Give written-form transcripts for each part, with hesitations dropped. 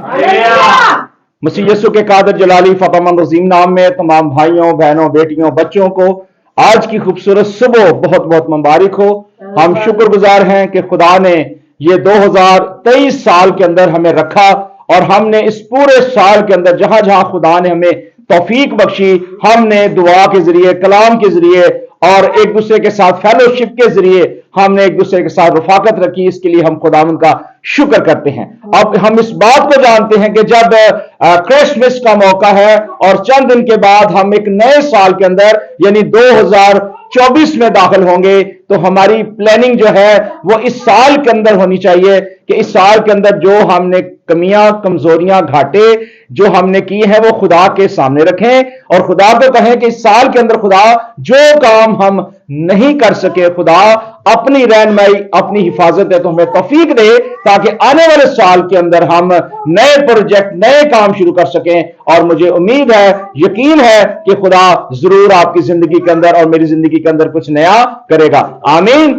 मसीह यीशु के कादर जलाली फतहमंद अजीम नाम में तमाम भाइयों बहनों बेटियों बच्चों को आज की खूबसूरत सुबह बहुत बहुत मुबारक हो। हम शुक्रगुजार हैं कि खुदा ने ये 2023 साल के अंदर हमें रखा और हमने इस पूरे साल के अंदर जहां जहां खुदा ने हमें तौफीक बख्शी, हमने दुआ के जरिए, कलाम के जरिए और एक दूसरे के साथ फेलोशिप के जरिए हमने एक दूसरे के साथ रफाकत रखी। इसके लिए हम खुदावंद का शुक्र करते हैं। अब हम इस बात को जानते हैं कि जब क्रिसमस का मौका है और चंद दिन के बाद हम एक नए साल के अंदर यानी 2024 में दाखिल होंगे, तो हमारी प्लानिंग जो है वो इस साल के अंदर होनी चाहिए कि इस साल के अंदर जो हमने कमियां, कमजोरियां, घाटे जो हमने की है वो खुदा के सामने रखें और खुदा को कहें कि इस साल के अंदर खुदा जो काम हम नहीं कर सके, खुदा अपनी रहनुमाई, अपनी हिफाजत है तो हमें तौफीक दे ताकि आने वाले साल के अंदर हम नए प्रोजेक्ट, नए काम शुरू कर सकें। और मुझे उम्मीद है, यकीन है कि खुदा जरूर आपकी जिंदगी के अंदर और मेरी जिंदगी के अंदर कुछ नया करेगा। आमीन।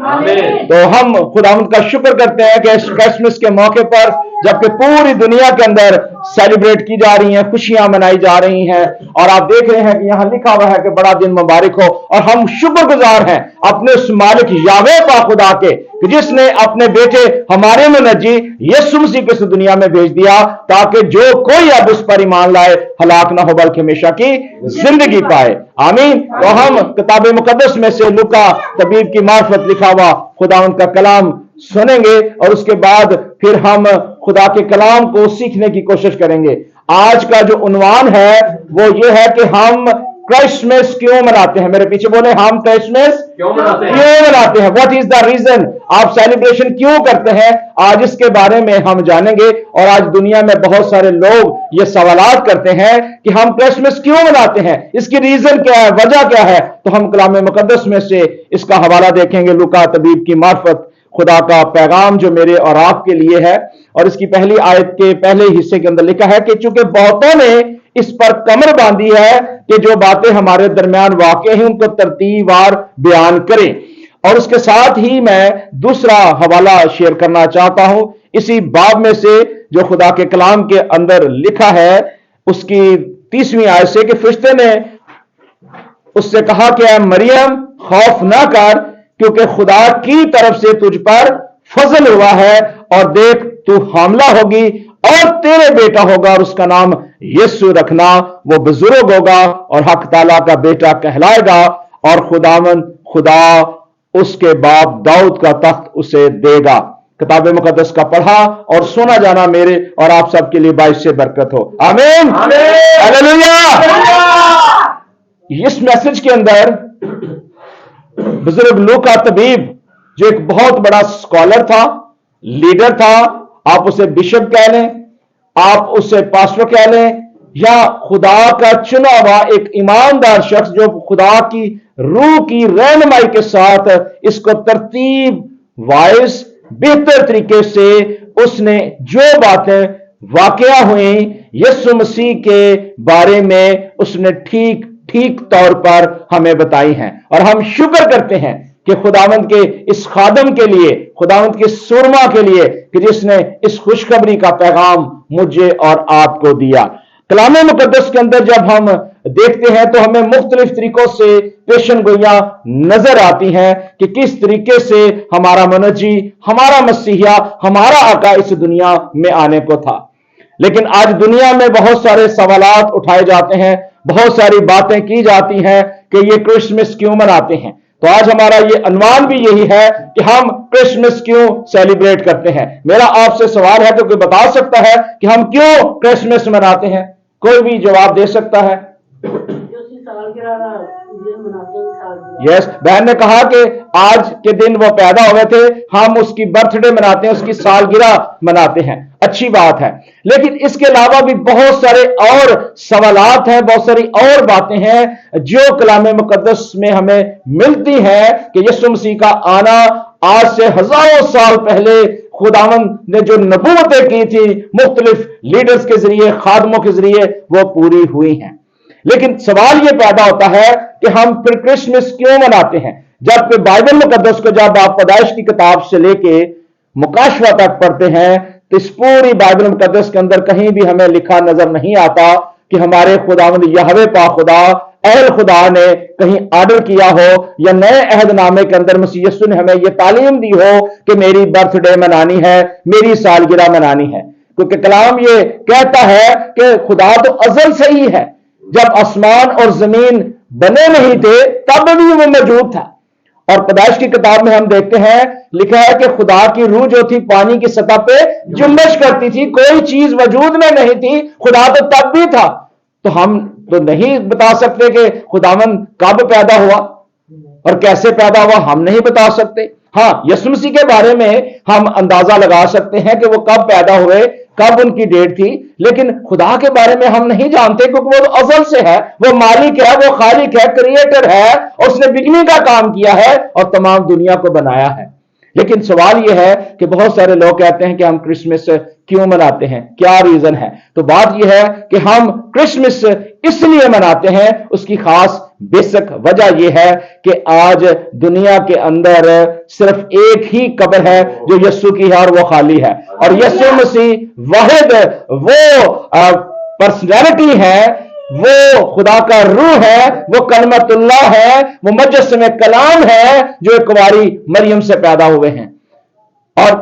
तो हम खुदावंद का शुक्र करते हैं कि क्रिसमस के मौके पर जबकि पूरी दुनिया के अंदर सेलिब्रेट की जा रही हैं, खुशियां मनाई जा रही हैं और आप देख रहे हैं कि यहां लिखा हुआ है कि बड़ा दिन मुबारक हो। और हम शुक्रगुजार हैं अपने उस मालिक यावे पा खुदा के कि जिसने अपने बेटे हमारे मुनज्जी यीशु मसीह को इस दुनिया में भेज दिया ताकि जो कोई अब उस पर ईमान लाए हलाक ना हो बल्कि हमेशा की जिंदगी पाए। आमीन। तो हम किताब मुकद्दस में से लूका तबीब की मार्फत लिखा हुआ खुदावंद का कलाम सुनेंगे और उसके बाद फिर हम खुदा के कलाम को सीखने की कोशिश करेंगे। आज का जो उन्वान है वो ये है कि हम क्रिसमस क्यों मनाते हैं। मेरे पीछे बोले, हम क्रिसमस क्यों मनाते हैं? What is the reason? आप सेलिब्रेशन क्यों करते हैं? आज इसके बारे में हम जानेंगे। और आज दुनिया में बहुत सारे लोग ये सवालात करते हैं कि हम क्रिसमस क्यों मनाते हैं, इसकी रीजन क्या है, वजह क्या है। तो हम कलाम मुकद्दस में से इसका हवाला देखेंगे। लूका तबीब की मार्फत खुदा का पैगाम जो मेरे और आपके लिए है। और इसकी पहली आयत के पहले हिस्से के अंदर लिखा है कि चूंकि बहुतों ने इस पर कमर बांधी है कि जो बातें हमारे दरमियान वाक़ई हैं उनको तरतीबवार बयान करें। और उसके साथ ही मैं दूसरा हवाला शेयर करना चाहता हूं इसी बाब में से जो खुदा के कलाम के अंदर लिखा है उसकी 30वीं आयत से कि फरिश्ते ने उससे कहा कि ऐ मरियम, खौफ ना कर क्योंकि खुदा की तरफ से तुझ पर फजल हुआ है और देख तू हामला होगी और तेरे बेटा होगा और उसका नाम यीशु रखना। वो बुजुर्ग होगा और हक ताला का बेटा कहलाएगा और खुदा उसके बाप दाऊद का तख्त उसे देगा। किताब मुकद्दस का पढ़ा और सुना जाना मेरे और आप सबके लिए बाइस से बरकत हो। आमीन। हालेलुया। इस मैसेज के अंदर बुजुर्ग लूका तबीब जो एक बहुत बड़ा स्कॉलर था, लीडर था, आप उसे बिशप कह लें, आप उसे पास्टर कह लें, या खुदा का चुना हुआ एक ईमानदार शख्स जो खुदा की रूह की रहनुमाई के साथ इसको तरतीब वाइज बेहतर तरीके से उसने जो बातें वाकया हुई यीशु मसीह के बारे में उसने ठीक तौर पर हमें बताई हैं। और हम शुक्र करते हैं कि खुदावंद के इस खादम के लिए, खुदावंद के सुरमा के लिए कि जिसने इस खुशखबरी का पैगाम मुझे और आपको दिया। कलाम मुकद्दस के अंदर जब हम देखते हैं तो हमें मुख्तलिफ तरीकों से पेशन गोइयां नजर आती हैं कि किस तरीके से हमारा मुनज्जी, हमारा मसीहा, हमारा आका इस दुनिया में आने को था। लेकिन आज दुनिया में बहुत सारे सवालात उठाए जाते हैं, बहुत सारी बातें की जाती हैं कि ये क्रिसमस क्यों मनाते हैं। तो आज हमारा ये अनुमान भी यही है कि हम क्रिसमस क्यों सेलिब्रेट करते हैं। मेरा आपसे सवाल है, तो कोई बता सकता है कि हम क्यों क्रिसमस मनाते हैं? कोई भी जवाब दे सकता है? यस, बहन ने कहा कि आज के दिन वो पैदा हुए थे, हम उसकी बर्थडे मनाते हैं, उसकी सालगिरह मनाते हैं। अच्छी बात है, लेकिन इसके अलावा भी बहुत सारे और सवालात हैं, बहुत सारी और बातें हैं जो कलाम मुकद्दस में हमें मिलती हैं कि यीशु मसीह का आना आज से हजारों साल पहले खुदावंद ने जो नबूवतें की थी मुख्तलिफ लीडर्स के जरिए, खादमों के जरिए, वो पूरी हुई हैं। लेकिन सवाल यह पैदा होता है कि हम फिर क्रिसमस क्यों मनाते हैं, जबकि बाइबल मुकद्दस को जब आप पैदाइश की किताब से लेके मुकाशवा तक पढ़ते हैं तो इस पूरी बाइबल मुकद्दस के अंदर कहीं भी हमें लिखा नजर नहीं आता कि हमारे खुदावंद यहोवा पाक खुदा अहल खुदा ने कहीं ऑर्डर किया हो या नए अहदनामे के अंदर मसीह यीशु ने हमें यह तालीम दी हो कि मेरी बर्थडे मनानी है, मेरी सालगिरह मनानी है। क्योंकि कलाम ये कहता है कि खुदा तो अजल से ही है, जब आसमान और जमीन बने नहीं थे तब भी वो मौजूद था। और पैदाइश की किताब में हम देखते हैं लिखा है कि खुदा की रूह जो थी पानी की सतह पे जुम्बिश करती थी, कोई चीज वजूद में नहीं थी, खुदा तो तब भी था। तो हम तो नहीं बता सकते कि खुदावन कब पैदा हुआ और कैसे पैदा हुआ, हम नहीं बता सकते। हाँ, यीशु मसीह के बारे में हम अंदाजा लगा सकते हैं कि वो कब पैदा हुए, कब उनकी डेट थी, लेकिन खुदा के बारे में हम नहीं जानते क्योंकि वो तो अजल से है, वो मालिक है, वो खालिक है, क्रिएटर है और उसने बिगनिंग का काम किया है और तमाम दुनिया को बनाया है। लेकिन सवाल यह है कि बहुत सारे लोग कहते हैं कि हम क्रिसमस क्यों मनाते हैं, क्या रीजन है। तो बात यह है कि हम क्रिसमस इसलिए मनाते हैं, उसकी खास बेसिक वजह यह है कि आज दुनिया के अंदर सिर्फ एक ही कब्र है जो यीशु की है और वो खाली है। और यीशु मसीह वाहिद वो पर्सनैलिटी है, वो खुदा का रूह है, वो कलमतुल्लाह है, वो मुजस्समे कलाम है जो एक कुंवारी मरियम से पैदा हुए हैं। और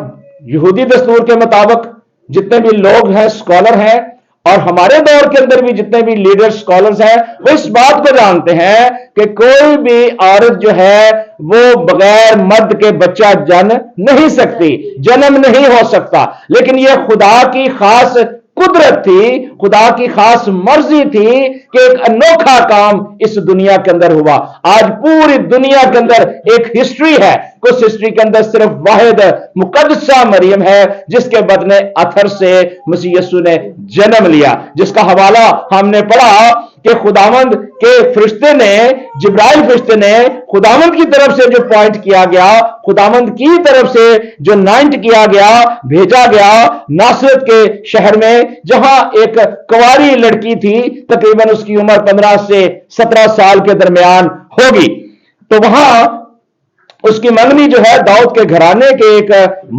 यहूदी दस्तूर के मुताबिक जितने भी लोग हैं, स्कॉलर हैं, और हमारे दौर के अंदर भी जितने भी लीडर स्कॉलर्स हैं, वो इस बात को जानते हैं कि कोई भी औरत जो है वो बगैर मर्द के बच्चा जन्म नहीं सकती, जन्म नहीं हो सकता। लेकिन यह खुदा की खास कुदरत थी, खुदा की खास मर्जी थी कि एक अनोखा काम इस दुनिया के अंदर हुआ। आज पूरी दुनिया के अंदर एक हिस्ट्री है, उस हिस्ट्री के अंदर सिर्फ वाहिद मुकद्दसा मरियम है जिसके बदले अथर से मसीह यीशु ने जन्म लिया, जिसका हवाला हमने पढ़ा कि खुदावंद के फरिश्ते ने, जिब्राइल फरिश्ते ने खुदावंद की तरफ से जो पॉइंट किया गया, खुदावंद की तरफ से जो नाइंट किया गया, भेजा गया नासरत के शहर में, जहां एक कुंवारी लड़की थी, तकरीबन उसकी उम्र 15 से 17 साल के दरमियान होगी। तो वहां उसकी मंगनी जो है दाऊद के घराने के एक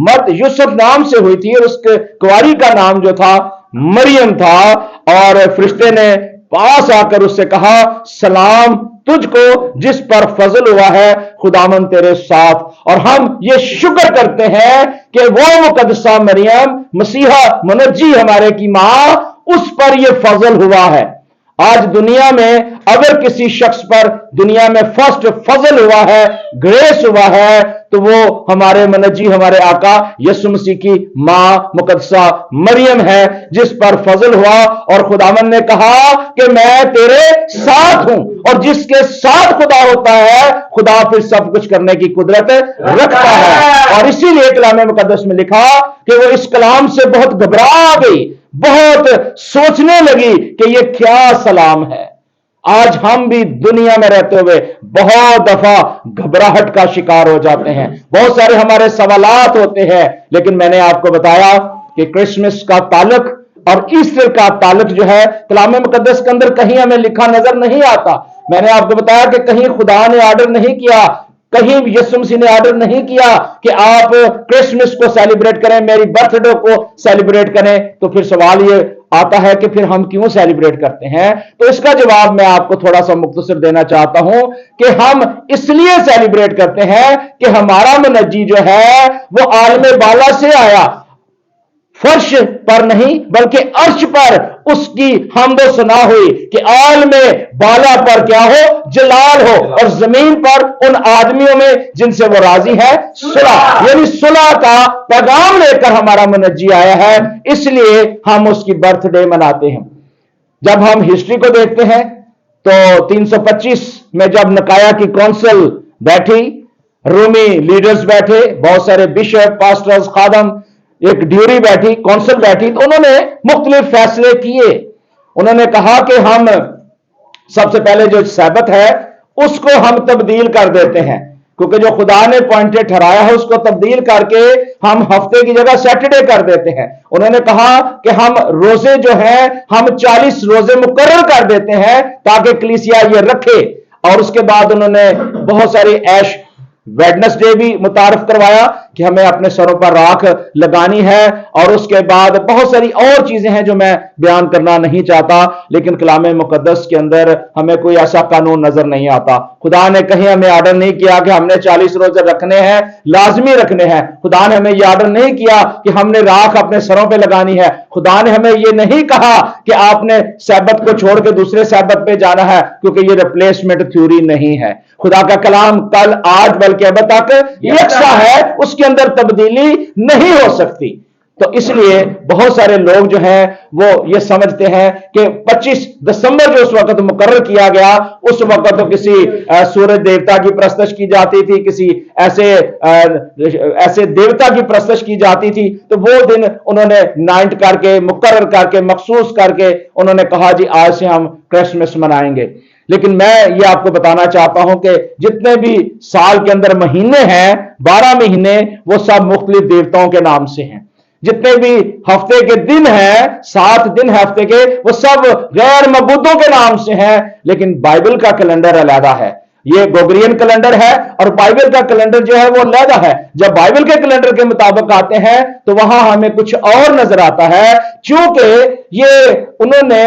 मर्द यूसुफ नाम से हुई थी और उसके कुंवारी का नाम जो था मरियम था। और फरिश्ते ने पास आकर उससे कहा, सलाम तुझको जिस पर फजल हुआ है, खुदावन तेरे साथ। और हम ये शुक्र करते हैं कि वो मुकद्दसा मरियम मसीहा मुनज्जी हमारे की मां, उस पर ये फजल हुआ है। आज दुनिया में अगर किसी शख्स पर दुनिया में फर्स्ट फजल हुआ है, ग्रेस हुआ है, तो वो हमारे मुनज्जी, हमारे आका यीशु मसीह की मां मुकद्दसा मरियम है जिस पर फजल हुआ। और खुदावन ने कहा कि मैं तेरे साथ हूं, और जिसके साथ खुदा होता है, खुदा फिर सब कुछ करने की कुदरत रखता है। और इसीलिए कलाम मुकद्दस में लिखा कि वो इस कलाम से बहुत घबरा गई, बहुत सोचने लगी कि ये क्या सलाम है। आज हम भी दुनिया में रहते हुए बहुत दफा घबराहट का शिकार हो जाते हैं, बहुत सारे हमारे सवालात होते हैं, लेकिन मैंने आपको बताया कि क्रिसमस का ताल्लुक और ईस्टर का ताल्लुक जो है कलाम मुकद्दस के अंदर कहीं हमें लिखा नजर नहीं आता। मैंने आपको बताया कि कहीं खुदा ने ऑर्डर नहीं किया, कहीं यीशु मसीह ने ऑर्डर नहीं किया कि आप क्रिसमस को सेलिब्रेट करें, मेरी बर्थडे को सेलिब्रेट करें। तो फिर सवाल ये आता है कि फिर हम क्यों सेलिब्रेट करते हैं। तो इसका जवाब मैं आपको थोड़ा सा मुख्तसर देना चाहता हूं कि हम इसलिए सेलिब्रेट करते हैं कि हमारा मुनज्जी जो है वो आलम बाला से आया, फर्श पर नहीं बल्कि अर्श पर उसकी हमदो सना हुई कि आल में बाला पर क्या हो, जलाल हो, और जमीन पर उन आदमियों में जिनसे वो राजी है सुलह, यानी सुलह का पैगाम लेकर हमारा मुनज्जी आया है, इसलिए हम उसकी बर्थडे मनाते हैं। जब हम हिस्ट्री को देखते हैं तो 325 में जब नकाया की काउंसिल बैठी, रोमी लीडर्स बैठे, बहुत सारे बिशप, पास्टर्स, खादम, एक ड्यूरी बैठी, काउंसिल बैठी, तो उन्होंने मुख्तलिफ फैसले किए। उन्होंने कहा कि हम सबसे पहले जो सैबत है उसको हम तब्दील कर देते हैं, क्योंकि जो खुदा ने पॉइंटेड ठहराया है उसको तब्दील करके हम हफ्ते की जगह सैटरडे कर देते हैं। उन्होंने कहा कि हम रोजे जो है हम 40 रोजे मुकर्रर कर देते हैं ताकि कलीसिया ये रखे। और उसके बाद उन्होंने बहुत सारी ऐश वेडनेसडे भी मुतारफ करवाया कि हमें अपने सरों पर राख लगानी है, और उसके बाद बहुत सारी और चीजें हैं जो मैं बयान करना नहीं चाहता, लेकिन कलाम मुकद्दस के अंदर हमें कोई ऐसा कानून नजर नहीं आता। खुदा ने कहीं हमें आर्डर नहीं किया कि हमने 40 रोजे रखने हैं, लाजमी रखने हैं। खुदा ने हमें यह आर्डर नहीं किया कि हमने राख अपने सरों पर लगानी है। खुदा ने हमें यह नहीं कहा कि आपने सैबत को छोड़ के दूसरे सैबत पे जाना है, क्योंकि ये रिप्लेसमेंट थ्योरी नहीं है। खुदा का कलाम कल, आज, बल्कि अब तक यकसा है, उसके अंदर तब्दीली नहीं हो सकती। तो इसलिए बहुत सारे लोग जो हैं वो ये समझते हैं कि 25 दिसंबर जो उस वक्त मुकर्रर किया गया, उस वक्त तो किसी सूरज देवता की प्रस्तश की जाती थी, किसी ऐसे देवता की प्रस्तश की जाती थी। तो वो दिन उन्होंने नाइट करके, मुकर्रर करके, मखसूस करके उन्होंने कहा जी आज से हम क्रिसमस मनाएंगे। लेकिन मैं ये आपको बताना चाहता हूं कि जितने भी साल के अंदर महीने हैं, 12 महीने, वो सब मुख्तलिफ देवताओं के नाम से हैं। जितने भी हफ्ते के दिन हैं, 7 दिन हफ्ते के, वो सब गैर मबूदों के नाम से हैं। लेकिन बाइबल का कैलेंडर अलग है। ये गोग्रियन कैलेंडर है और बाइबल का कैलेंडर जो है वो अलग है। जब बाइबल के कैलेंडर के मुताबिक आते हैं तो वहां हमें कुछ और नजर आता है, क्योंकि ये उन्होंने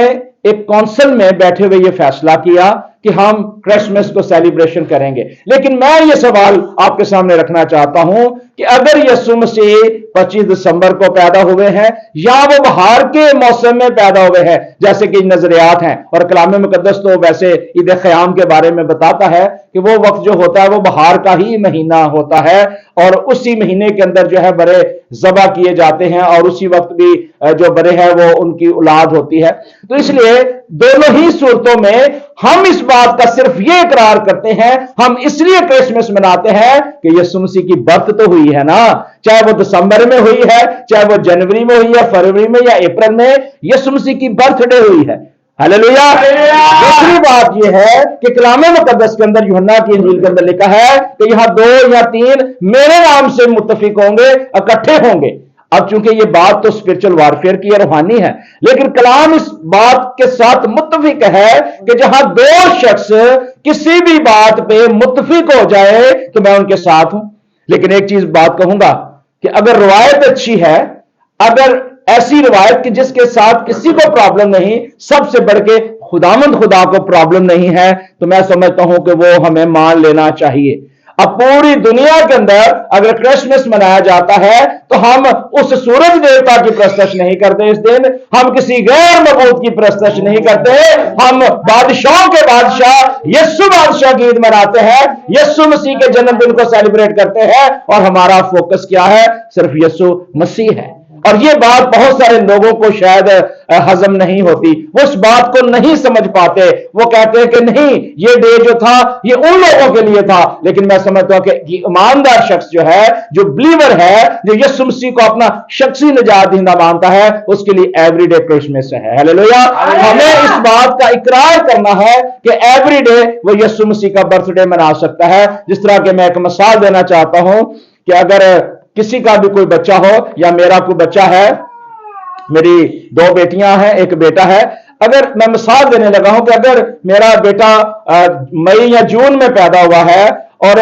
एक काउंसिल में बैठे हुए ये फैसला किया कि हम क्रिसमस को सेलिब्रेशन करेंगे। लेकिन मैं ये सवाल आपके सामने रखना चाहता हूं कि अगर यीशु मसीह 25 दिसंबर को पैदा हुए हैं या वो बहार के मौसम में पैदा हुए हैं, जैसे कि नजरियात हैं, और कलाम मुकद्दस तो वैसे ईद क़याम के बारे में बताता है कि वो वक्त जो होता है वो बहार का ही महीना होता है, और उसी महीने के अंदर जो है बड़े ज़बा किए जाते हैं, और उसी वक्त भी जो बड़े हैं वो उनकी औलाद होती है। तो इसलिए दोनों ही सूरतों में हम इस बात का सिर्फ ये इकरार करते हैं, हम इसलिए क्रिसमस मनाते हैं कि यीशु मसीह की बर्थ तो हुई है ना, चाहे वो दिसंबर में हुई है, चाहे वो जनवरी में हुई है, फरवरी में या अप्रैल में, यीशु मसीह की बर्थडे हुई है। हालेलुया। दूसरी बात यह है कि कलाम मुकद्दस के अंदर, यूहन्ना की इंजील के अंदर लिखा है कि यहां 2 या 3 मेरे नाम से मुत्तफिक होंगे, इकट्ठे होंगे। अब चूंकि ये बात तो स्पिरिचुअल वारफेयर की है, रूहानी है, लेकिन कलाम इस बात के साथ मुत्तफिक है कि जहां 2 शख्स किसी भी बात पे मुत्तफिक हो जाए तो मैं उनके साथ हूं। लेकिन एक चीज बात कहूंगा कि अगर रवायत अच्छी है, अगर ऐसी रवायत कि जिसके साथ किसी को प्रॉब्लम नहीं, सबसे बढ़ के खुदावंद खुदा को प्रॉब्लम नहीं है, तो मैं समझता हूं कि वो हमें मान लेना चाहिए। अब पूरी दुनिया के अंदर अगर क्रिसमस मनाया जाता है तो हम उस सूरज देवता की प्रस्तश नहीं करते इस दिन, हम किसी गैर मबूद की प्रस्तश नहीं करते, हम बादशाहों के बादशाह यीशु बादशाह की ईद मनाते हैं, यीशु मसीह के जन्मदिन को सेलिब्रेट करते हैं, और हमारा फोकस क्या है? सिर्फ यीशु मसीह है। और ये बात बहुत सारे लोगों को शायद हजम नहीं होती, वो इस बात को नहीं समझ पाते। वो कहते हैं कि नहीं, ये डे जो था ये उन लोगों के लिए था। लेकिन मैं समझता हूं कि ईमानदार शख्स जो है, जो बिलीवर है, जो यीशु मसीह को अपना शख्सी निजात दहिंदा मानता है, उसके लिए एवरीडे क्रिसमस है। हालेलुया। हमें इस बात का इकरार करना है कि एवरीडे वो यीशु मसीह का बर्थडे मना सकता है। जिस तरह के मैं एक मिसाल देना चाहता हूं कि अगर किसी का भी कोई बच्चा हो, या मेरा कोई बच्चा है, मेरी 2 बेटियां हैं, एक बेटा है, अगर मैं मिसाल देने लगा हूं कि अगर मेरा बेटा मई या जून में पैदा हुआ है और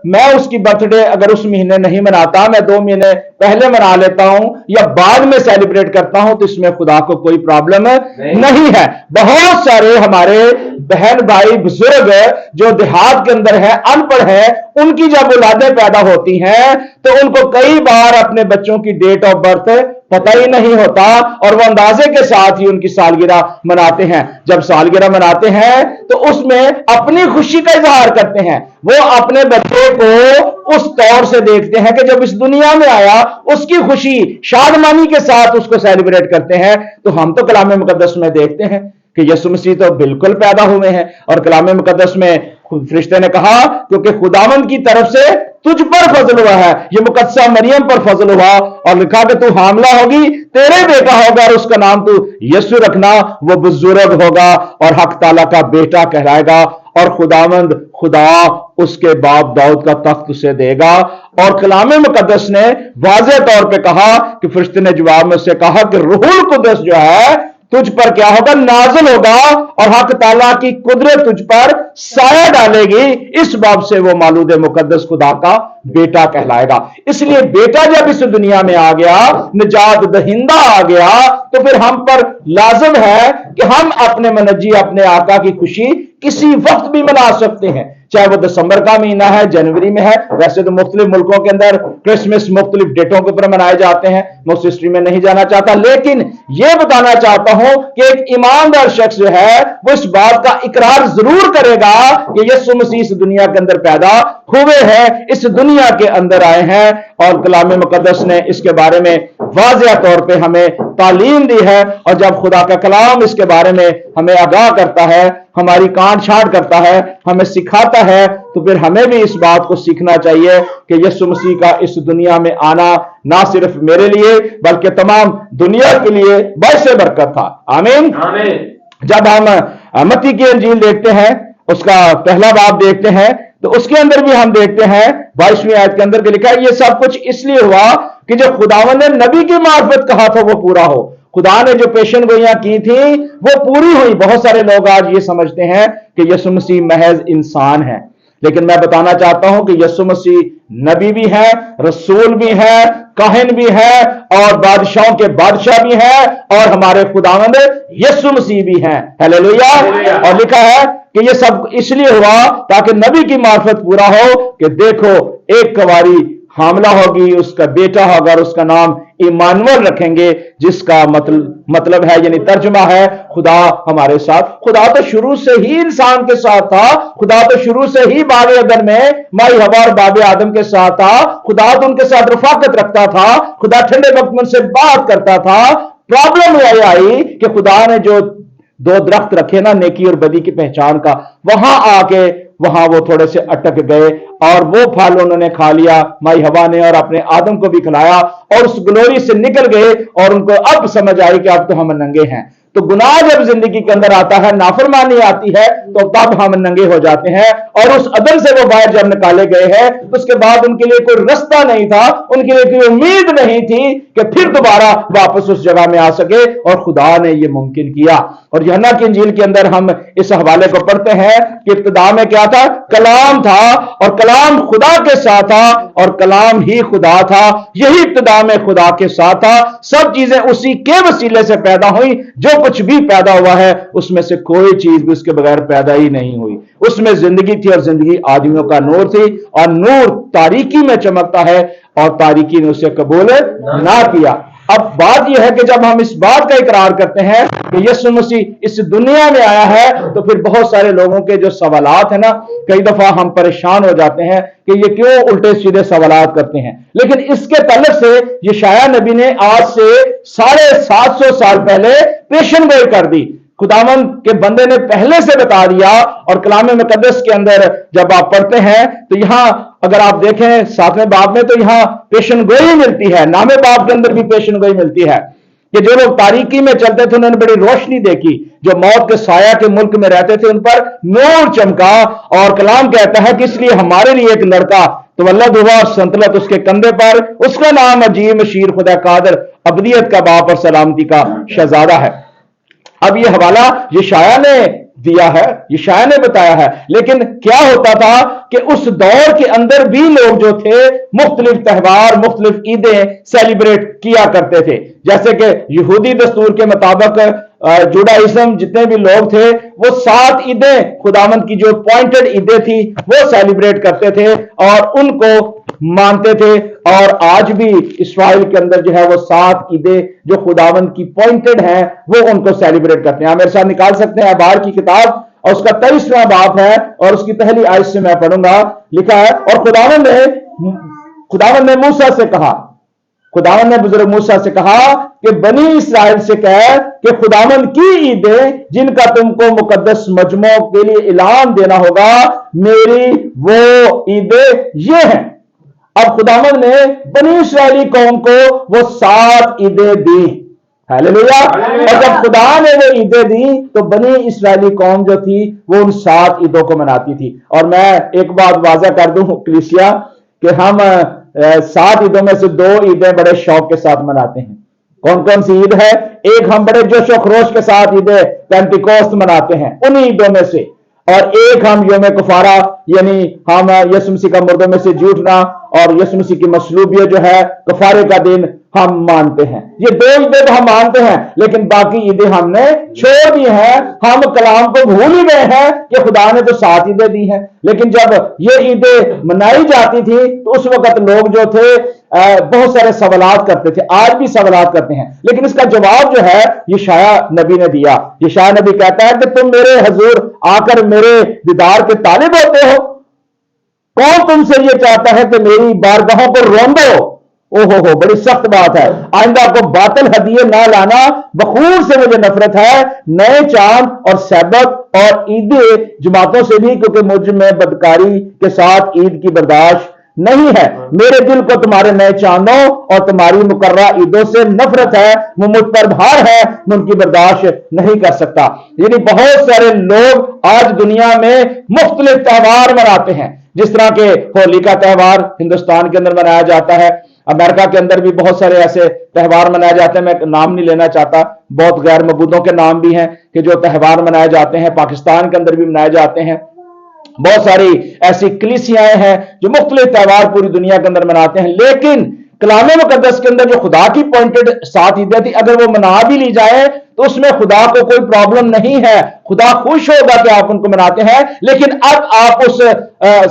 मैं उसकी बर्थडे अगर उस महीने नहीं मनाता, मैं 2 महीने पहले मना लेता हूं या बाद में सेलिब्रेट करता हूं, तो इसमें खुदा को कोई प्रॉब्लम नहीं है। बहुत सारे हमारे बहन भाई बुजुर्ग जो देहात के अंदर है, अनपढ़ है, उनकी जब औलादें पैदा होती हैं तो उनको कई बार अपने बच्चों की डेट ऑफ बर्थ पता ही नहीं होता, और वो अंदाजे के साथ ही उनकी सालगिरह मनाते हैं। जब सालगिरह मनाते हैं तो उसमें अपनी खुशी का इजहार करते हैं। वो अपने बच्चे को उस तौर से देखते हैं कि जब इस दुनिया में आया उसकी खुशी शादमानी के साथ उसको सेलिब्रेट करते हैं। तो हम तो कलाम मुकद्दस में देखते हैं कि यीशु मसीह तो बिल्कुल पैदा हुए हैं, और कलाम मुकद्दस में फरिश्ते ने कहा क्योंकि खुदावंद की तरफ से तुझ पर फजल हुआ है, ये मुकद्दसा मरियम पर फजल हुआ, और लिखा कि तू हामला होगी, तेरे बेटा होगा और उसका नाम तू यीशु रखना, वो बुजुर्ग होगा और हक ताला का बेटा कहलाएगा, और खुदावंद खुदा उसके बाप दाऊद का तख्त उसे देगा। और कलाम मुकद्दस ने वाज़ेह तौर पे कहा कि फरिश्ते ने जवाब में उससे कहा कि रूहुल कुद्दस जो है तुझ पर क्या होगा, नाज़िल होगा, और हक ताला की कुदरत तुझ पर साया डालेगी। इस बाब से वो मालूद मुकद्दस खुदा का बेटा कहलाएगा। इसलिए बेटा जब इस दुनिया में आ गया, निजात दहिंदा आ गया, तो फिर हम पर लाजिम है कि हम अपने मनजी, अपने आका की खुशी किसी वक्त भी मना सकते हैं, चाहे वो दिसंबर का महीना है, जनवरी में है। वैसे तो मुख्तलिफ मुल्कों के अंदर क्रिसमस मुख्तलिफ डेटों के ऊपर मनाए जाते हैं, मैं उस हिस्ट्री में नहीं जाना चाहता, लेकिन यह बताना चाहता हूं कि एक ईमानदार शख्स जो है वो इस बात का इकरार जरूर करेगा कि यीशु मसीह इस दुनिया के अंदर पैदा हुए हैं, इस दुनिया के अंदर आए हैं, और कलाम मुकद्दस ने इसके बारे में वाज़िया तौर पे हमें तालीम दी है। और जब खुदा का कलाम इसके बारे में हमें आगाह करता है, हमारी काट छांट करता है, हमें सिखाता है, तो फिर हमें भी इस बात को सीखना चाहिए कि यीशु मसीह का इस दुनिया में आना ना सिर्फ मेरे लिए बल्कि तमाम दुनिया के लिए बाइस बरकत था। आमीन। जब हम मत्ती की इंजील देखते हैं, उसका पहला बाब देखते हैं, तो उसके अंदर भी हम देखते हैं 22वीं आयत के अंदर के लिखा है, ये सब कुछ इसलिए हुआ कि जो खुदावंद ने नबी की मार्फत कहा था वो पूरा हो। खुदा ने जो पेशन गोइयां की थी वो पूरी हुई। बहुत सारे लोग आज ये समझते हैं कि यीशु मसीह महज इंसान है, लेकिन मैं बताना चाहता हूं कि यीशु मसीह नबी भी है, रसूल भी है, काहिन भी है, और बादशाहों के बादशाह भी है, और हमारे खुदावंद यीशु मसीह भी हैं। हालेलुया। और लिखा है कि ये सब इसलिए हुआ ताकि नबी की मार्फत पूरा हो कि देखो एक कवारी हामला होगी, उसका बेटा होगा और उसका नाम इमानुएल रखेंगे, जिसका मतलब है, यानी तर्जुमा है, खुदा हमारे साथ। खुदा तो शुरू से ही इंसान के साथ था, खुदा तो शुरू से ही बाग अदन में माई हवा और बाबे आदम के साथ था, खुदा तो उनके साथ रफाकत रखता था, खुदा ठंडे वक्त में उनसे बात करता था। प्रॉब्लम यह आई कि खुदा ने जो दो दरख्त रखे ना, नेकी और बदी की पहचान का, वहां आके वहां वो थोड़े से अटक गए और वो फल उन्होंने खा लिया, माई हवा ने, और अपने आदम को भी खिलाया, और उस ग्लोरी से निकल गए, और उनको अब समझ आई कि अब तो हम नंगे हैं। तो गुनाह जब जिंदगी के अंदर आता है, नाफरमानी आती है, तो तब हम नंगे हो जाते हैं। और उस अदल से वो बाहर जब निकाले गए हैं, तो उसके बाद उनके लिए कोई रास्ता नहीं था, उनके लिए कोई उम्मीद नहीं थी कि फिर दोबारा वापस उस जगह में आ सके, और खुदा ने ये मुमकिन किया। और यूहन्ना की इंजील के अंदर हम इस हवाले को पढ़ते हैं कि इब्तिदा में क्या था, कलाम था, और कलाम खुदा के साथ था, और कलाम ही खुदा था। यही इब्तिदा में खुदा के साथ था। सब चीजें उसी के वसीले से पैदा हुई। जो कुछ भी पैदा हुआ है उसमें से कोई चीज भी उसके बगैर पैदा ही नहीं हुई। उसमें जिंदगी थी, और जिंदगी आदमियों का नूर थी, और नूर तारीकी में चमकता है, और तारीकी ने उसे कबूल ना किया। अब बात यह है कि जब हम इस बात का इकरार करते हैं कि यीशु मसीह इस दुनिया में आया है, तो फिर बहुत सारे लोगों के जो सवालात है ना, कई दफा हम परेशान हो जाते हैं कि ये क्यों उल्टे सीधे सवालात करते हैं। लेकिन इसके तलब से यशायाह नबी ने आज से 750 साल पहले पेशन गोई कर दी। खुदावंद के बंदे ने पहले से बता दिया। और कलाम मुकद्दस के अंदर जब आप पढ़ते हैं, तो यहां अगर आप देखें 7वें बाब में, तो यहां पेशन गोई मिलती है। नामे बाब के अंदर भी पेशन गोई मिलती है कि जो लोग तारीकी में चलते थे उन्होंने बड़ी रोशनी देखी, जो मौत के साया के मुल्क में रहते थे उन पर नूर चमका। और कलाम कहता है कि इसलिए हमारे लिए एक लड़का तवल्लद हुआ, संतलत उसके कंधे पर, उसका नाम अजीम शीर खुदा कादर, अबदियत का बाप और सलामती का शहजादा है। अब ये हवाला यशायाह ने दिया है, यशायाह ने बताया है। लेकिन क्या होता था कि उस दौर के अंदर भी लोग जो थे मुख्तलिफ त्यौहार, मुख्तलिफ ईदें सेलिब्रेट किया करते थे। जैसे कि यहूदी दस्तूर के मुताबिक जुडाइज्म जितने भी लोग थे वो 7 ईदें, खुदावंद की जो पॉइंटेड ईदें थी वो सेलिब्रेट करते थे और उनको मानते थे। और आज भी इस्राइल के अंदर जो है वो 7 ईदें जो खुदावंद की पॉइंटेड हैं वो उनको सेलिब्रेट करते हैं। आप मेरे साथ निकाल सकते हैं अबार की किताब, और उसका 23वां बाब है, और उसकी पहली आयत से मैं पढ़ूंगा। लिखा है, और खुदावंद ने मूसा से कहा, खुदावंद ने बुजुर्ग मूसा से कहा कि बनी इस्राइल से कह कि खुदावंद की ईदें जिनका तुमको मुकद्दस मजमों के लिए ऐलान देना होगा, मेरी वो ईदें ये हैं। अब खुदावंद ने बनी इस्राइली कौम को वो 7 ईदें दी। हालेलुया। और जब खुदा ने वो ईदें दी तो बनी इस्राइली कौम जो थी वो उन 7 ईदों को मनाती थी। और मैं एक बात वाज़ा कर दूं कलीसिया कि हम 7 ईदों में से 2 ईदें बड़े शौक के साथ मनाते हैं। कौन कौन सी ईद है? एक हम बड़े जोशो खरोश के साथ ईद पेंटिकोस्त मनाते हैं, उन्हीं ईदों में से। और एक हम यौम कुफारा, यानी हम यीशु मसीह का मुर्दों में से जी उठना और यीशु मसीह की मसलूबियत जो है, कफारे का दिन हम मानते हैं। ये दो ईदें तो हम मानते हैं, लेकिन बाकी ईदें हमने छोड़ दी हैं। हम कलाम को भूल ही गए हैं कि खुदा ने तो 7 ईदें दी हैं। लेकिन जब ये ईदें मनाई जाती थी तो उस वक्त लोग जो थे बहुत सारे सवालात करते थे, आज भी सवालात करते हैं। लेकिन इसका जवाब जो है यशाया नबी ने दिया। यशाया नबी कहता है कि तुम मेरे हजूर आकर मेरे दीदार के तालिब होते हो। कौन तुमसे ये चाहता है कि मेरी बारगाहों को रोंदो? ओहो हो, बड़ी सख्त बात है। आइंदा को बातिल हदिये ना लाना, बखूर से मुझे नफरत है, नए चांद और सैबत और ईद जमातों से भी, क्योंकि मुझ में बदकारी के साथ ईद की बर्दाश्त नहीं है। मेरे दिल को तुम्हारे नए चांदों और तुम्हारी मुकर्रा ईदों से नफरत है, वो मुझ पर भार है, मैं उनकी बर्दाश्त नहीं कर सकता। यानी बहुत सारे लोग आज दुनिया में मुख्तलिफ त्यौहार मनाते हैं। जिस तरह के होली का त्यौहार हिंदुस्तान के अंदर मनाया जाता है, अमेरिका के अंदर भी बहुत सारे ऐसे त्यौहार मनाए जाते हैं। मैं नाम नहीं लेना चाहता, बहुत गैर मबूदों के नाम भी हैं कि जो त्यौहार मनाए जाते हैं। पाकिस्तान के अंदर भी मनाए जाते हैं। बहुत सारी ऐसी कलीसियाएं हैं जो मुख्तलिफ त्यौहार पूरी दुनिया के अंदर मनाते हैं। लेकिन कलाम मुकद्दस के अंदर जो खुदा की पॉइंटेड 7 ईदें थी, अगर वो मना भी ली जाए तो उसमें खुदा को कोई प्रॉब्लम नहीं है। खुदा खुश होगा कि आप उनको मनाते हैं। लेकिन अब आप उस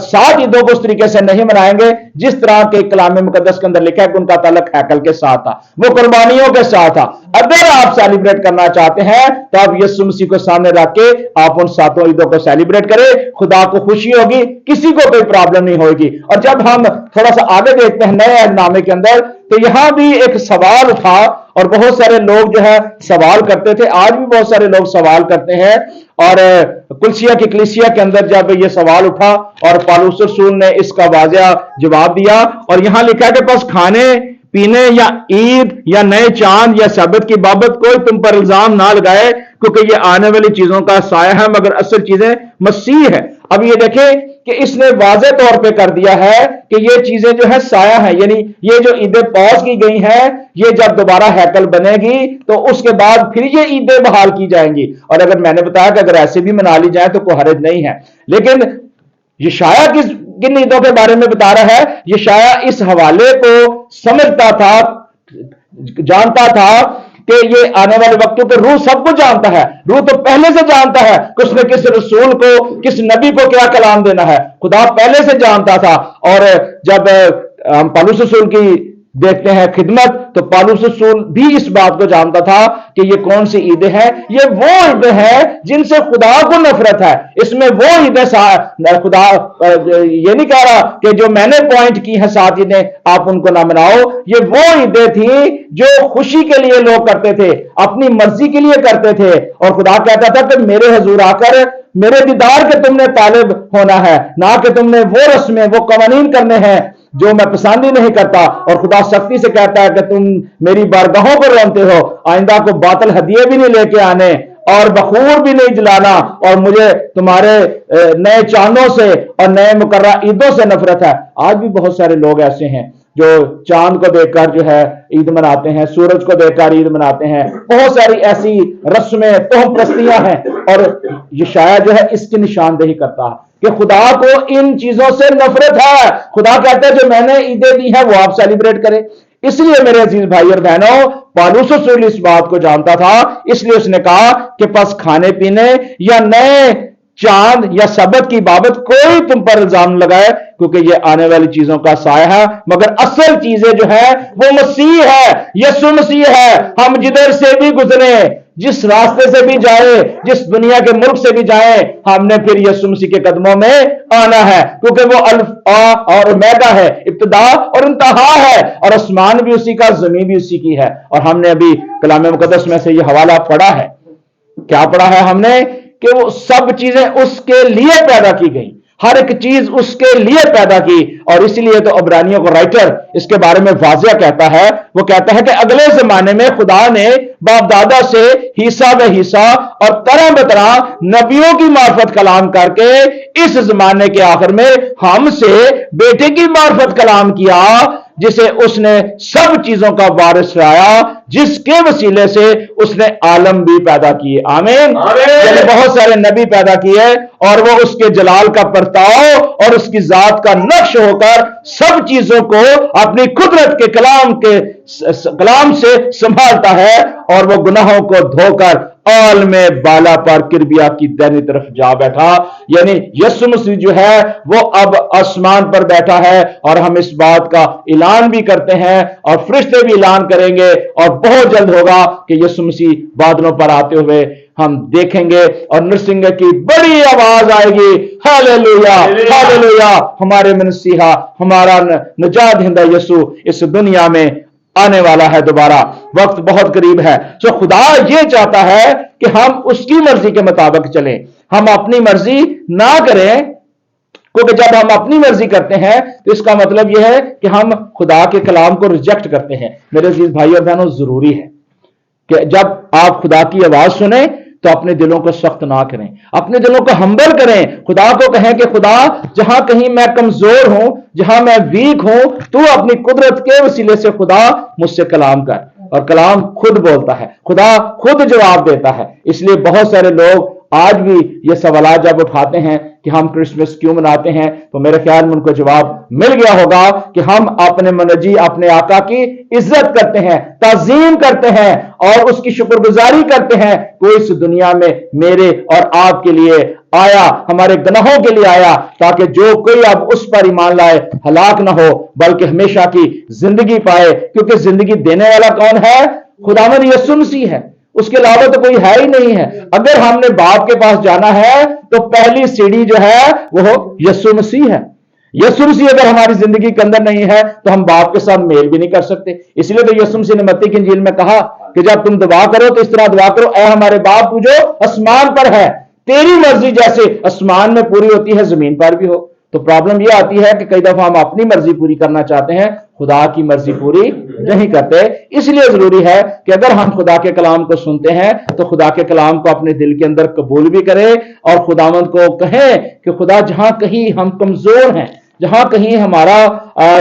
7 ईदों को उस तरीके से नहीं मनाएंगे जिस तरह के कलाम मुकद्दस के अंदर लिखा है कि उनका ताल्लुक हैकल के साथ था, वो कुर्बानियों के साथ था। अगर आप सेलिब्रेट करना चाहते हैं तो आप यीशु मसीह को सामने रख के आप उन 7 ईदों को सेलिब्रेट करें। खुदा को खुशी होगी, किसी को कोई प्रॉब्लम नहीं होगी। और जब हम थोड़ा सा आगे देखते हैं नए अहदनामे के अंदर, तो यहां भी एक सवाल उठा और बहुत सारे लोग जो है सवाल करते थे। आज भी बहुत सारे लोग सवाल करते हैं। और कुलसिया की कलीसिया के अंदर जब ये सवाल उठा और पौलुस रसूल ने इसका वाज़िया जवाब दिया, और यहां लिखा है कि बस खाने पीने या ईद या नए चांद या सब्त की बाबत कोई तुम पर इल्जाम ना लगाए, क्योंकि ये आने वाली चीजों का साया है, मगर असल चीजें मसीह है। अब ये देखें कि इसने वाज़े तौर पे कर दिया है कि ये चीजें जो है साया है, यानी ये जो ईदें पॉज की गई हैं, ये जब दोबारा हैकल बनेगी तो उसके बाद फिर ये ईदें बहाल की जाएंगी। और अगर मैंने बताया कि अगर ऐसे भी मना ली जाए तो कोई हर्ज नहीं है। लेकिन यशाया किन ईदों के बारे में बता रहा है? यशाया इस हवाले को समझता था, जानता था कि ये आने वाले वक्तों के रूह सब कुछ जानता है। रूह तो पहले से जानता है कि उसने किस रसूल को, किस नबी को क्या कलाम देना है। खुदा पहले से जानता था। और जब हम पौलुस रसूल की देखते हैं खिदमत, तो पौलुस रसूल भी इस बात को जानता था कि ये कौन सी ईदें हैं। ये वो ईदें हैं जिनसे खुदा को नफरत है। इसमें वो ईदें, खुदा ये नहीं कह रहा कि जो मैंने पॉइंट की है 7 ईदें आप उनको ना मनाओ। ये वो ईदें थी जो खुशी के लिए लोग करते थे, अपनी मर्जी के लिए करते थे। और खुदा कहता था कि मेरे हुजूर आकर मेरे दीदार के तुमने तालिब होना है, ना कि तुमने वो रस्में, वो कवानीन करने हैं जो मैं पसंद ही नहीं करता। और खुदा सख्ती से कहता है कि तुम मेरी बारगाहों पर रोते हो। आइंदा को बातिल हदिये भी नहीं लेके आने और बखूर भी नहीं जलाना, और मुझे तुम्हारे नए चांदों से और नए मुकर्रा ईदों से नफरत है। आज भी बहुत सारे लोग ऐसे हैं जो चांद को देखकर जो है ईद मनाते हैं, सूरज को देखकर ईद मनाते हैं। बहुत सारी ऐसी रस्में, तोहम प्रस्तियां हैं। और यशाया जो है इसकी निशानदेही करता है कि खुदा को इन चीजों से नफरत है। खुदा कहता है जो मैंने ईदें दी है वो आप सेलिब्रेट करें। इसलिए मेरे अजीज भाई और बहनों, पौलुस रसूल इस बात को जानता था, इसलिए उसने कहा कि बस खाने पीने या नए चांद या सबत की बाबत कोई तुम पर इल्जाम लगाए, क्योंकि ये आने वाली चीजों का साया है, मगर असल चीजें जो है वो मसीह है, यीशु मसीह है। हम जिधर से भी गुजरे, जिस रास्ते से भी जाए, जिस दुनिया के मुल्क से भी जाए, हमने फिर यीशु मसीह के कदमों में आना है, क्योंकि वो अल्फा और ओमेगा है, इब्तिदा और इंतहा है। और आसमान भी उसी का, जमीन भी उसी की है। और हमने अभी कलाम मुकद्दस में से ये हवाला पढ़ा है। क्या पढ़ा है हमने? कि वो सब चीजें उसके लिए पैदा की गई, हर एक चीज उसके लिए पैदा की। और इसलिए तो इब्रानियों को राइटर इसके बारे में वाज़िया कहता है। वो कहता है कि अगले जमाने में खुदा ने बाप दादा से हिस्सा व हिस्सा और तरह बतरह नबियों की मार्फत कलाम करके इस जमाने के आखिर में हमसे बेटे की मार्फत कलाम किया, जिसे उसने सब चीजों का वारिस कराया, जिसके वसीले से उसने आलम भी पैदा किए। आमीन। यानी बहुत सारे नबी पैदा किए और वो उसके जलाल का परताव और उसकी जात का नक्श होकर सब चीजों को अपनी कुदरत के कलाम से संभालता है, और वो गुनाहों को धोकर आल में बाला पर किरबिया की दाहिनी तरफ जा बैठा। यानी यीशु मसीह जो है वो अब आसमान पर बैठा है, और हम इस बात का ऐलान भी करते हैं और फरिश्ते भी ऐलान करेंगे, और बहुत जल्द होगा कि यीशु मसीह बादलों पर आते हुए हम देखेंगे और नरसिंह की बड़ी आवाज आएगी, हालेलुया हालेलुया, हमारे मसीहा, हमारा निजात दहिंदा यीशु इस दुनिया में आने वाला है दोबारा, वक्त बहुत करीब है। तो खुदा ये चाहता है कि हम उसकी मर्जी के मुताबिक चलें, हम अपनी मर्जी ना करें, क्योंकि जब हम अपनी मर्जी करते हैं तो इसका मतलब यह है कि हम खुदा के कलाम को रिजेक्ट करते हैं। मेरे अजीज भाई और बहनों, जरूरी है कि जब आप खुदा की आवाज सुने तो अपने दिलों को सख्त ना करें, अपने दिलों को हम्बल करें, खुदा को कहें कि खुदा, जहां कहीं मैं कमजोर हूं, जहां मैं वीक हूं, तू अपनी कुदरत के वसीले से खुदा मुझसे कलाम कर। और कलाम खुद बोलता है, खुदा खुद जवाब देता है। इसलिए बहुत सारे लोग आज भी ये सवाल जब उठाते हैं कि हम क्रिसमस क्यों मनाते हैं, तो मेरे ख्याल में उनको जवाब मिल गया होगा कि हम अपने मनजी, अपने आका की इज्जत करते हैं, ताजीम करते हैं और उसकी शुक्रगुजारी करते हैं। वो इस दुनिया में मेरे और आपके लिए आया, हमारे गुनाहों के लिए आया, ताकि जो कोई अब उस पर ईमान लाए हलाक ना हो बल्कि हमेशा की जिंदगी पाए। क्योंकि जिंदगी देने वाला कौन है? खुदावंद यीशु मसीह है, उसके अलावा तो कोई है ही नहीं है। अगर हमने बाप के पास जाना है तो पहली सीढ़ी जो है वो यीशु मसीह है। यीशु मसीह अगर हमारी जिंदगी के अंदर नहीं है तो हम बाप के साथ मेल भी नहीं कर सकते। इसलिए तो यीशु मसीह ने मत्ती की इंजील में कहा कि जब तुम दुआ करो तो इस तरह दुआ करो, ऐ हमारे बाप तू जो आसमान पर है, तेरी मर्जी जैसे आसमान में पूरी होती है जमीन पर भी हो। तो प्रॉब्लम यह आती है कि कई दफा हम अपनी मर्जी पूरी करना चाहते हैं, खुदा की मर्जी पूरी नहीं करते। इसलिए जरूरी है कि अगर हम खुदा के कलाम को सुनते हैं तो खुदा के कलाम को अपने दिल के अंदर कबूल भी करें और खुदावंद को कहें कि खुदा, जहां कहीं हम कमजोर हैं, जहां कहीं हमारा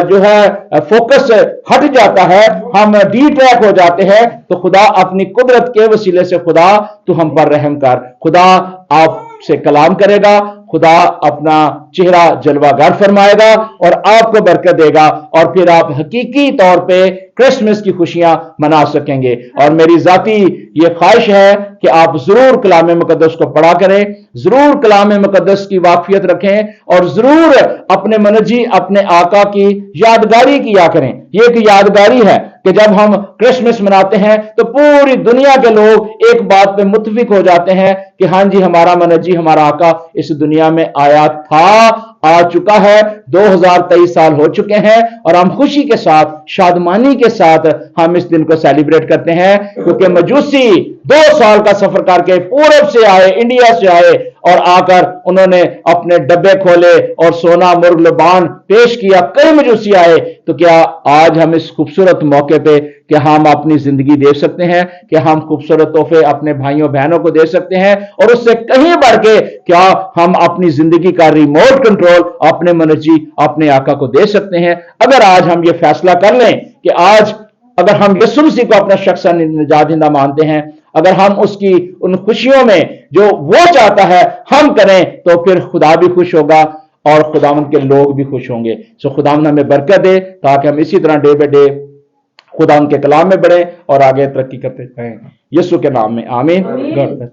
जो है फोकस हट जाता है, हम डी ट्रैक हो जाते हैं, तो खुदा अपनी कुदरत के वसीले से खुदा तू हम पर रहम कर। खुदा आपसे कलाम करेगा, खुदा अपना चेहरा जलवागर फरमाएगा और आपको बरकत देगा, और फिर आप हकीकी तौर पे क्रिसमस की खुशियां मना सकेंगे। और मेरी जाती ये ख्वाहिश है कि आप जरूर कलाम मुकद्दस को पढ़ा करें, जरूर कलाम मुकद्दस की वाकफियत रखें और जरूर अपने मनजी, अपने आका की यादगारी किया करें। ये एक यादगारी है कि जब हम क्रिसमस मनाते हैं तो पूरी दुनिया के लोग एक बात पे मुत्तफिक हो जाते हैं कि हां जी, हमारा मनजी, हमारा आका इस दुनिया में आया था, आ चुका है, 2023 साल हो चुके हैं, और हम खुशी के साथ, शादमानी के साथ हम इस दिन को सेलिब्रेट करते हैं। क्योंकि मजूसी 2 साल का सफर करके पूरब से आए, इंडिया से आए, और आकर उन्होंने अपने डब्बे खोले और सोना, मुर्ग, लुबान पेश किया। कई मजूसी आए, तो क्या आज हम इस खूबसूरत मौके पे कि हम अपनी जिंदगी दे सकते हैं, कि हम खूबसूरत तोहफे अपने भाइयों बहनों को दे सकते हैं, और उससे कहीं बढ़ के क्या हम अपनी जिंदगी का रिमोट कंट्रोल अपने मनजी, अपने आका को दे सकते हैं। अगर आज हम ये फैसला कर लें कि आज अगर हम यीशु मसीह को अपना शख्स निजात दहिंदा मानते हैं, अगर हम उसकी उन खुशियों में जो वो चाहता है हम करें, तो फिर खुदा भी खुश होगा और खुदावंद के लोग भी खुश होंगे। सो खुदावंद हमें बरकत दे ताकि हम इसी तरह डे बाय डे खुदा उनके कलाम में बढ़े और आगे तरक्की करते रहें। यीशु के नाम में आमीन।